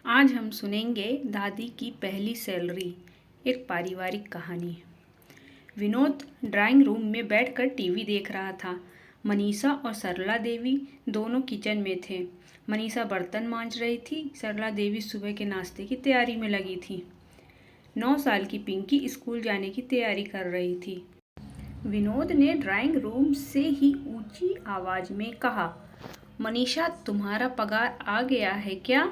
आज हम सुनेंगे दादी की पहली सैलरी, एक पारिवारिक कहानी। विनोद ड्राइंग रूम में बैठकर टीवी देख रहा था। मनीषा और सरला देवी दोनों किचन में थे। मनीषा बर्तन मांज रही थी, सरला देवी सुबह के नाश्ते की तैयारी में लगी थी। 9 साल की पिंकी स्कूल जाने की तैयारी कर रही थी। विनोद ने ड्राइंग रूम से ही ऊंची आवाज में कहा, मनीषा, तुम्हारा पगार आ गया है क्या?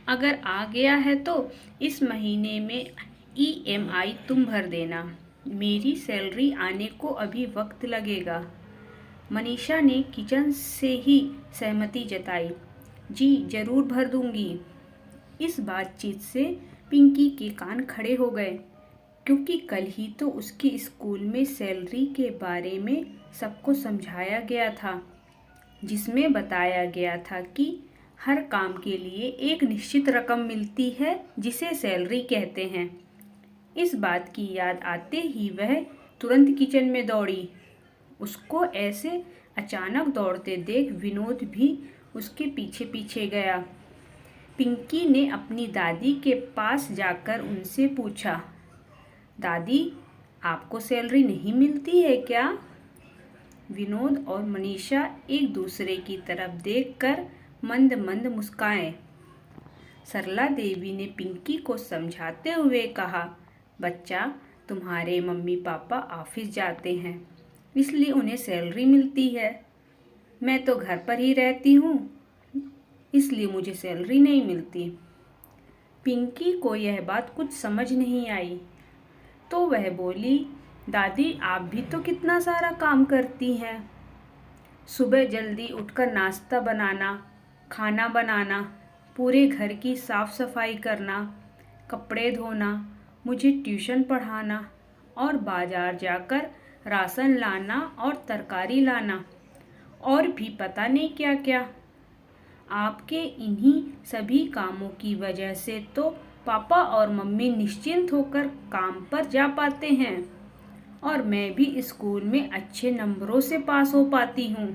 अगर आ गया है तो इस महीने में EMI तुम भर देना। मेरी सैलरी आने को अभी वक्त लगेगा। मनीषा ने किचन से ही सहमति जताई। जी जरूर भर दूंगी। इस बातचीत से पिंकी के कान खड़े हो गए, क्योंकि कल ही तो उसके स्कूल में सैलरी के बारे में सबको समझाया गया था, जिसमें बताया गया था कि हर काम के लिए एक निश्चित रकम मिलती है, जिसे सैलरी कहते हैं। इस बात की याद आते ही वह तुरंत किचन में दौड़ी। उसको ऐसे अचानक दौड़ते देख विनोद भी उसके पीछे पीछे गया। पिंकी ने अपनी दादी के पास जाकर उनसे पूछा, दादी, आपको सैलरी नहीं मिलती है क्या? विनोद और मनीषा एक दूसरे की तरफ देखकर मंद मंद मुस्काए। सरला देवी ने पिंकी को समझाते हुए कहा, बच्चा, तुम्हारे मम्मी पापा ऑफिस जाते हैं, इसलिए उन्हें सैलरी मिलती है। मैं तो घर पर ही रहती हूँ, इसलिए मुझे सैलरी नहीं मिलती। पिंकी को यह बात कुछ समझ नहीं आई, तो वह बोली, दादी, आप भी तो कितना सारा काम करती हैं। सुबह जल्दी उठकर नाश्ता बनाना, खाना बनाना, पूरे घर की साफ सफाई करना, कपड़े धोना, मुझे ट्यूशन पढ़ाना और बाजार जाकर राशन लाना और तरकारी लाना, और भी पता नहीं क्या क्या। आपके इन्हीं सभी कामों की वजह से तो पापा और मम्मी निश्चिंत होकर काम पर जा पाते हैं, और मैं भी स्कूल में अच्छे नंबरों से पास हो पाती हूँ।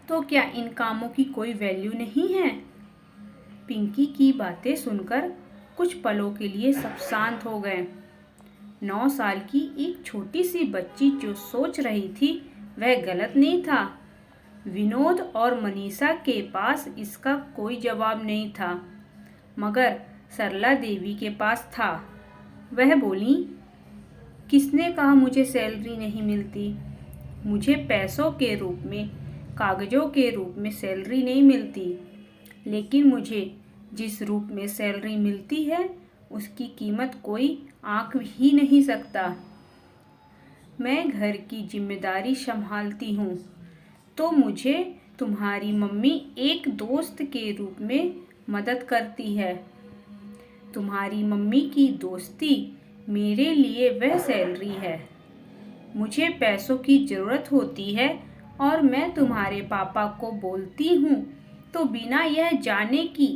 तो क्या इन कामों की कोई वैल्यू नहीं है? पिंकी की बातें सुनकर कुछ पलों के लिए सब शांत हो गए। 9 साल की एक छोटी सी बच्ची जो सोच रही थी वह गलत नहीं था। विनोद और मनीषा के पास इसका कोई जवाब नहीं था, मगर सरला देवी के पास था। वह बोली, किसने कहा मुझे सैलरी नहीं मिलती? मुझे पैसों के रूप में, कागजों के रूप में सैलरी नहीं मिलती, लेकिन मुझे जिस रूप में सैलरी मिलती है उसकी कीमत कोई आंक ही नहीं सकता। मैं घर की जिम्मेदारी संभालती हूँ, तो मुझे तुम्हारी मम्मी एक दोस्त के रूप में मदद करती है। तुम्हारी मम्मी की दोस्ती मेरे लिए वह सैलरी है। मुझे पैसों की ज़रूरत होती है और मैं तुम्हारे पापा को बोलती हूँ, तो बिना यह जाने कि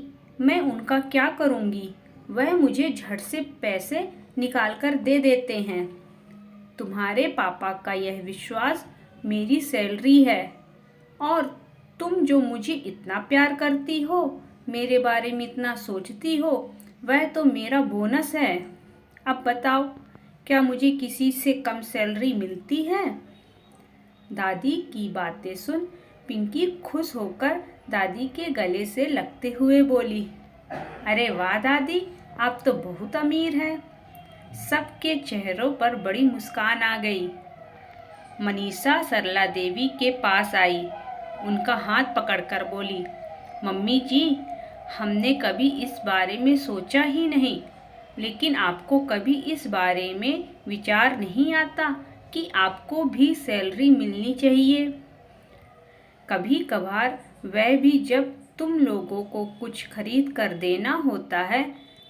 मैं उनका क्या करूँगी, वह मुझे झट से पैसे निकाल कर दे देते हैं। तुम्हारे पापा का यह विश्वास मेरी सैलरी है, और तुम जो मुझे इतना प्यार करती हो, मेरे बारे में इतना सोचती हो, वह तो मेरा बोनस है। अब बताओ, क्या मुझे किसी से कम सैलरी मिलती है? दादी की बातें सुन पिंकी खुश होकर दादी के गले से लगते हुए बोली, अरे वाह दादी, आप तो बहुत अमीर हैं। सबके चेहरों पर बड़ी मुस्कान आ गई। मनीषा सरला देवी के पास आई, उनका हाथ पकड़कर बोली, मम्मी जी, हमने कभी इस बारे में सोचा ही नहीं, लेकिन आपको कभी इस बारे में विचार नहीं आता कि आपको भी सैलरी मिलनी चाहिए? कभी कभार वह भी जब तुम लोगों को कुछ खरीद कर देना होता है,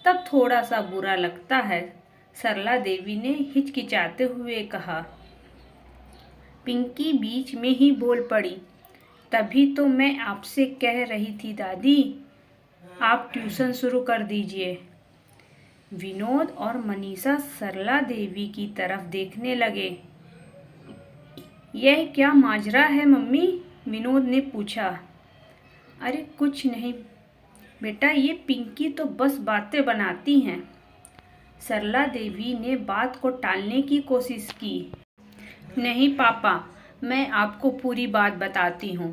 तब थोड़ा सा बुरा लगता है, सरला देवी ने हिचकिचाते हुए कहा। पिंकी बीच में ही बोल पड़ी, तभी तो मैं आपसे कह रही थी दादी, आप ट्यूशन शुरू कर दीजिए। विनोद और मनीषा सरला देवी की तरफ देखने लगे। यह क्या माजरा है मम्मी? विनोद ने पूछा। अरे कुछ नहीं, बेटा ये पिंकी तो बस बातें बनाती हैं। सरला देवी ने बात को टालने की कोशिश की। नहीं पापा, मैं आपको पूरी बात बताती हूँ।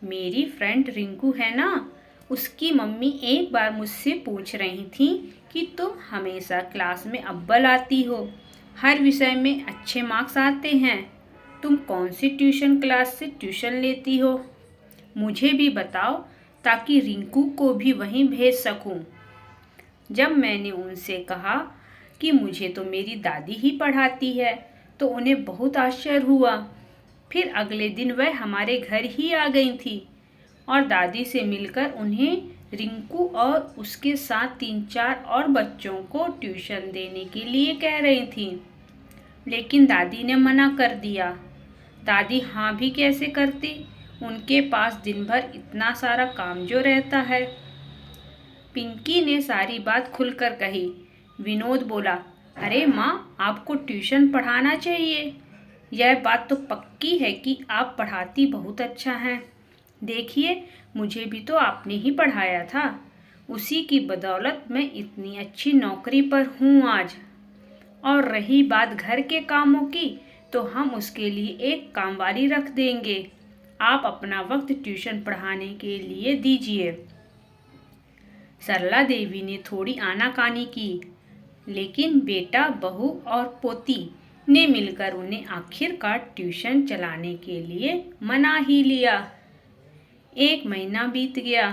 मेरी फ्रेंड रिंकू है ना, उसकी मम्मी एक बार मुझसे पूछ रही थी कि तुम हमेशा क्लास में अव्वल आती हो, हर विषय में अच्छे मार्क्स आते हैं, तुम कौन सी ट्यूशन क्लास से ट्यूशन लेती हो? मुझे भी बताओ ताकि रिंकू को भी वहीं भेज सकूं। जब मैंने उनसे कहा कि मुझे तो मेरी दादी ही पढ़ाती है तो उन्हें बहुत आश्चर्य हुआ। फिर अगले दिन वह हमारे घर ही आ गई थी और दादी से मिलकर उन्हें रिंकू और उसके साथ 3-4 और बच्चों को ट्यूशन देने के लिए कह रही थी। लेकिन दादी ने मना कर दिया। दादी हाँ भी कैसे करती, उनके पास दिन भर इतना सारा काम जो रहता है। पिंकी ने सारी बात खुलकर कही। विनोद बोला, अरे माँ, आपको ट्यूशन पढ़ाना चाहिए। यह बात तो पक्की है कि आप पढ़ाती बहुत अच्छा हैं। देखिए, मुझे भी तो आपने ही पढ़ाया था, उसी की बदौलत मैं इतनी अच्छी नौकरी पर हूँ आज। और रही बात घर के कामों की, तो हम उसके लिए एक कामवाली रख देंगे। आप अपना वक्त ट्यूशन पढ़ाने के लिए दीजिए। सरला देवी ने थोड़ी आनाकानी की, लेकिन बेटा, बहू और पोती ने मिलकर उन्हें आखिरकार ट्यूशन चलाने के लिए मना ही लिया। 1 महीना बीत गया।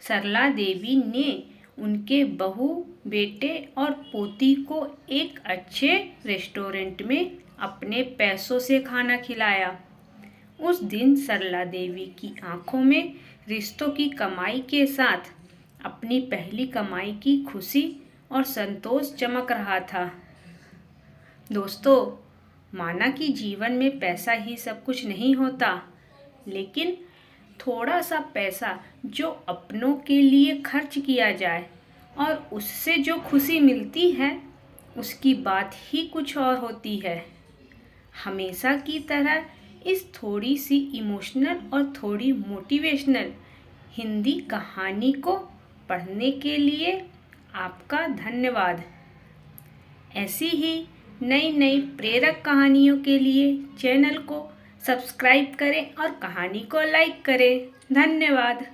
सरला देवी ने उनके बहू, बेटे और पोती को एक अच्छे रेस्टोरेंट में अपने पैसों से खाना खिलाया। उस दिन सरला देवी की आंखों में रिश्तों की कमाई के साथ अपनी पहली कमाई की खुशी और संतोष चमक रहा था। दोस्तों, माना कि जीवन में पैसा ही सब कुछ नहीं होता, लेकिन थोड़ा सा पैसा जो अपनों के लिए खर्च किया जाए और उससे जो खुशी मिलती है, उसकी बात ही कुछ और होती है। हमेशा की तरह इस थोड़ी सी इमोशनल और थोड़ी मोटिवेशनल हिंदी कहानी को पढ़ने के लिए आपका धन्यवाद। ऐसी ही नई नई प्रेरक कहानियों के लिए चैनल को सब्सक्राइब करें और कहानी को लाइक करें। धन्यवाद।